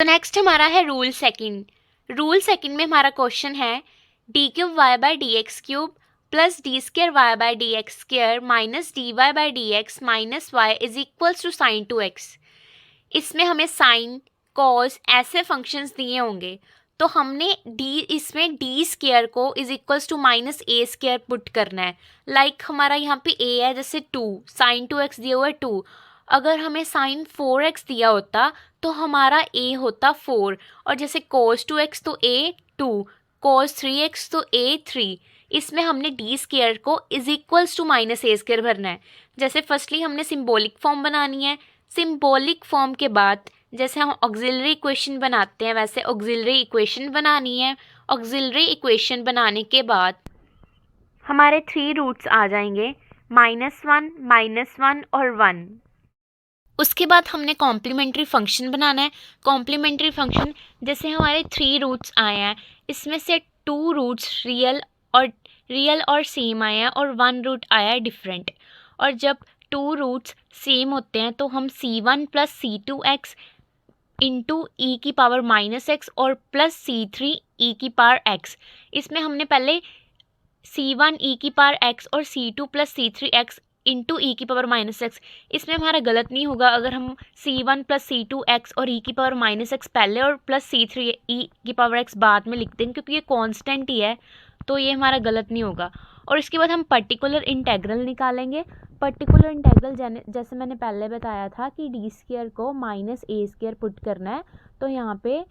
तो नेक्स्ट हमारा है रूल सेकंड। रूल सेकंड में हमारा क्वेश्चन है D cube Y by D X cube plus D square Y by D X square minus D Y by D X minus Y is equals to sine two X. इसमें हमें sine cos ऐसे functions दिए होंगे, तो हमने इसमें D square को is equals to minus A square put करना है। लाइक हमारा यहाँ पे ए है, जैसे 2 साइन 2x दिया हुआ है 2। अगर हमें साइन 4x दिया होता तो हमारा a होता 4, और जैसे cos 2x तो a 2, cos 3x तो a 3। इसमें हमने डी स्क्र को is equals to minus A square भरना है। जैसे फर्स्टली हमने सिम्बॉलिक फॉर्म बनानी है। सिम्बॉलिक फॉर्म के बाद जैसे हम ऑक्सिलरी इक्वेशन बनाते हैं वैसे ऑक्सिलरी इक्वेशन बनानी है। ऑक्सिलरी इक्वेशन बनाने के बाद हमारे 3 रूट्स आ जाएंगे, -1, -1 और 1। उसके बाद हमने कॉम्प्लीमेंट्री फंक्शन बनाना है। कॉम्प्लीमेंट्री फंक्शन जैसे हमारे 3 रूट्स आए हैं, इसमें से 2 रूट्स रियल और सेम आए हैं और 1 रूट आया है डिफरेंट। और जब 2 रूट्स सेम होते हैं तो हम c1 प्लस c2x इंटू ई की पावर -x और प्लस c3 ई की पावर x। इसमें हमने पहले c1 ई की पावर x और c2 प्लस c3x इंटू ई की पावर -x। इसमें हमारा गलत नहीं होगा अगर हम c1 प्लस c2x और ई की पावर -x पहले और प्लस c3 ई की पावर x बाद में लिखते हैं, क्योंकि ये कांस्टेंट ही है, तो ये हमारा गलत नहीं होगा। और इसके बाद हम पर्टिकुलर इंटेग्रल निकालेंगे। पर्टिकुलर इंटेग्रल जैसे मैंने पहले बताया था कि डी स्क्र को माइनस ए स्क्र पुट करना है। तो यहाँ पे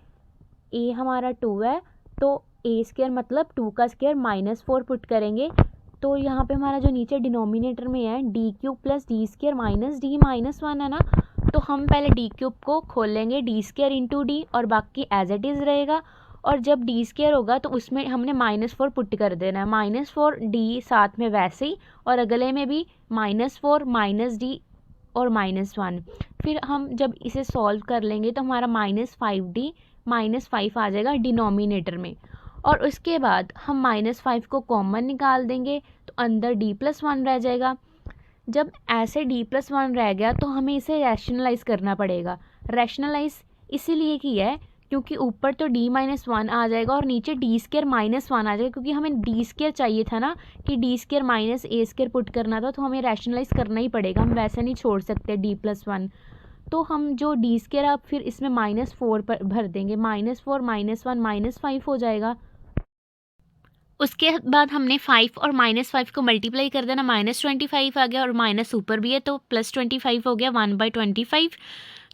ए हमारा 2 है, तो ए स्क्र मतलब 2 का स्क्र -4 पुट करेंगे। तो यहाँ पे हमारा जो नीचे डिनोमिनेटर में है D cube plus D square minus D -1 है ना, तो हम पहले डी क्यूब को खोलेंगे डी स्क्र इंटू डी और बाकी एज इट इज़ रहेगा। और जब डी स्क्र होगा तो उसमें हमने -4 पुट कर देना है, -4 डी साथ में वैसे ही, और अगले में भी -4 माइनस डी और -1। फिर हम जब इसे सॉल्व कर लेंगे तो हमारा -5d -5 आ जाएगा डिनोमिनेटर में। और उसके बाद हम -5 को कॉमन निकाल देंगे तो अंदर d+1 रह जाएगा। जब ऐसे d+1 रह गया तो हमें इसे रैशनलाइज करना पड़ेगा। रैशनलाइज इसीलिए किया है क्योंकि ऊपर तो d-1 आ जाएगा और नीचे डी स्क्र -1 आ जाएगा, क्योंकि हमें डी स्क्र चाहिए था ना कि D square minus A square put करना था, तो हमें रैशनलाइज करना ही पड़ेगा, हम वैसे नहीं छोड़ सकते d+1। तो हम जो डी स्क्र अब फिर इसमें -4 पर भर देंगे, -4 -1 -5 हो जाएगा। उसके बाद हमने 5 और -5 को मल्टीप्लाई कर देना, -25 आ गया और माइनस ऊपर भी है तो +25 हो गया 1/25।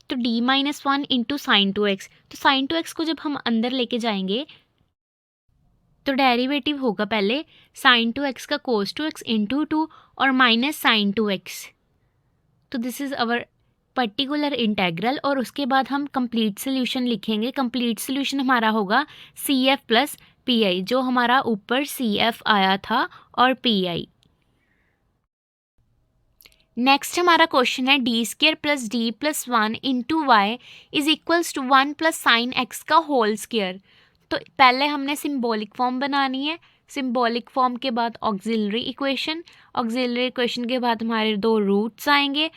तो d-1 इंटू साइन 2x। तो साइन 2x को जब हम अंदर लेके जाएंगे तो डेरिवेटिव होगा पहले साइन 2x का cos 2x इंटू 2 और माइनस साइन 2x। तो this is our particular integral. और उसके बाद हम कंप्लीट सोल्यूशन लिखेंगे। कंप्लीट सोल्यूशन हमारा होगा CF प्लस PI, जो हमारा ऊपर CF आया था और PI। नेक्स्ट हमारा क्वेश्चन है D square plus d+1 into Y is equals to 1 plus sine x का होल स्क्र। तो पहले हमने सिम्बॉलिक फॉर्म बनानी है। सिम्बॉलिक फॉर्म के बाद ऑक्सिलरी इक्वेशन। ऑक्सिलरी इक्वेशन के बाद हमारे 2 रूट्स आएंगे।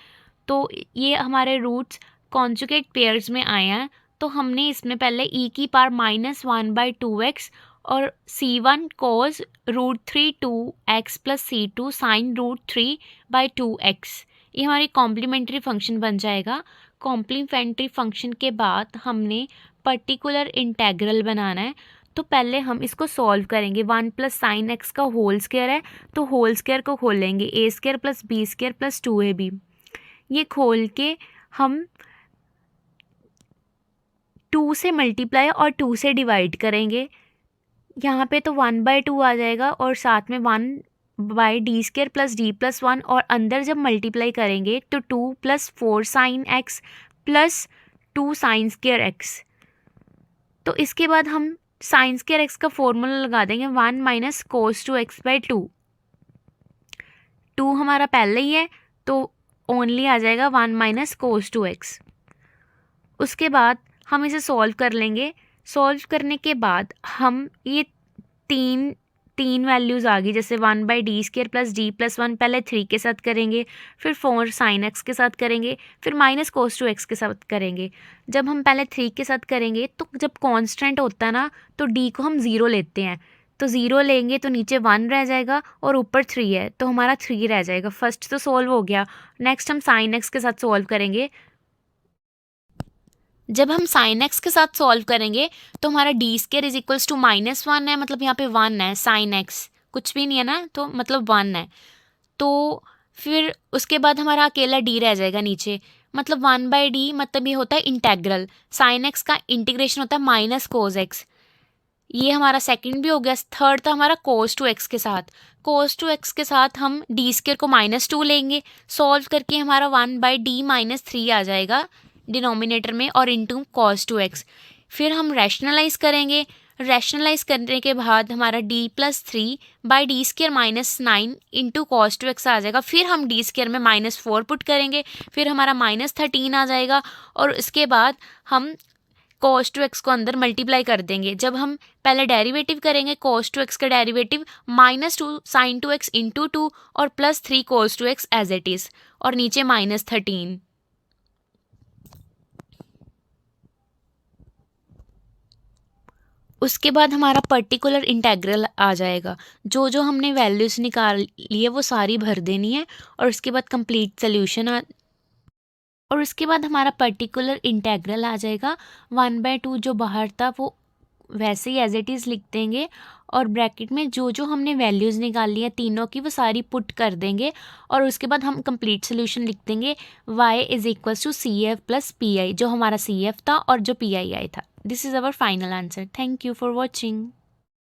तो ये हमारे रूट्स कॉन्जुगेट पेयर्स में आए हैं, तो हमने इसमें पहले e की पावर -1/2x और c1 cos √3 2x plus c2 sin √3/2x, ये हमारी कॉम्प्लीमेंट्री फंक्शन बन जाएगा। कॉम्प्लीमेंट्री फंक्शन के बाद हमने पर्टिकुलर इंटेग्रल बनाना है। तो पहले हम इसको सॉल्व करेंगे। 1 प्लस साइन x का होल स्क्वायर है, तो होल स्क्वायर को खोलेंगे a² plus b² plus 2ab। ये खोल के हम 2 से मल्टीप्लाई और 2 से डिवाइड करेंगे। यहाँ पे तो 1/2 आ जाएगा और साथ में 1/d² प्लस d+1, और अंदर जब मल्टीप्लाई करेंगे तो 2 plus 4 sine x plus 2 sine square x। तो इसके बाद हम साइन स्क्वायर x का फॉर्मूला लगा देंगे 1 माइनस cos 2x/2। 2 हमारा पहले ही है तो ओनली आ जाएगा 1 माइनस cos 2x। उसके बाद हम इसे सॉल्व कर लेंगे। सॉल्व करने के बाद हम ये 3 3 वैल्यूज़ आ गई, जैसे 1/d² + d+1 पहले 3 के साथ करेंगे, फिर 4 sin x के साथ करेंगे, फिर माइनस cos 2x के साथ करेंगे। जब हम पहले 3 के साथ करेंगे तो जब कांस्टेंट होता है ना तो d को हम 0 लेते हैं, तो 0 लेंगे तो नीचे 1 रह जाएगा और ऊपर 3 है तो हमारा 3 रह जाएगा। फर्स्ट तो सॉल्व हो गया। नेक्स्ट हम sin x के साथ सॉल्व करेंगे। जब हम sin x के साथ सॉल्व करेंगे तो हमारा d² = -1 है, मतलब यहाँ पे 1 है, sin x कुछ भी नहीं है ना, तो मतलब 1 है। तो फिर उसके बाद हमारा अकेला d रह जाएगा नीचे, मतलब 1/d, मतलब ये होता है इंटेग्रल। sin x का इंटीग्रेशन होता है माइनस cos x। ये हमारा सेकंड भी हो गया। थर्ड था हमारा cos 2x के साथ। cos 2x के साथ हम d² को -2 लेंगे, सॉल्व करके हमारा 1/d - 3 आ जाएगा डिनोमिनेटर में और इंटू cos 2x। फिर हम रैशनलाइज करेंगे, रैशनलाइज करने के बाद हमारा d + 3/d² - 9 into cos 2x आ जाएगा। फिर हम d² में -4 पुट करेंगे, फिर हमारा -13 आ जाएगा और इसके बाद हम cos 2x को अंदर मल्टीप्लाई कर देंगे। जब हम पहले डेरिवेटिव करेंगे cos 2x का डेरिवेटिव -2 sin 2x इंटू 2 और +3 cos 2x as it is और नीचे -13। उसके बाद हमारा पर्टिकुलर इंटेग्रल आ जाएगा। जो जो हमने वैल्यूज़ निकाल ली है वो सारी भर देनी है और उसके बाद कंप्लीट सोल्यूशन और उसके बाद हमारा पर्टिकुलर इंटेग्रल आ जाएगा। 1/2 जो बाहर था वो वैसे ही एज इट इज़ लिख देंगे और ब्रैकेट में जो जो हमने वैल्यूज़ निकाली है तीनों की वो सारी पुट कर देंगे और उसके बाद हम कंप्लीट सोल्यूशन लिख देंगे। y = CF + PI, जो हमारा CF था और जो PI था। This is our final answer. Thank you for watching.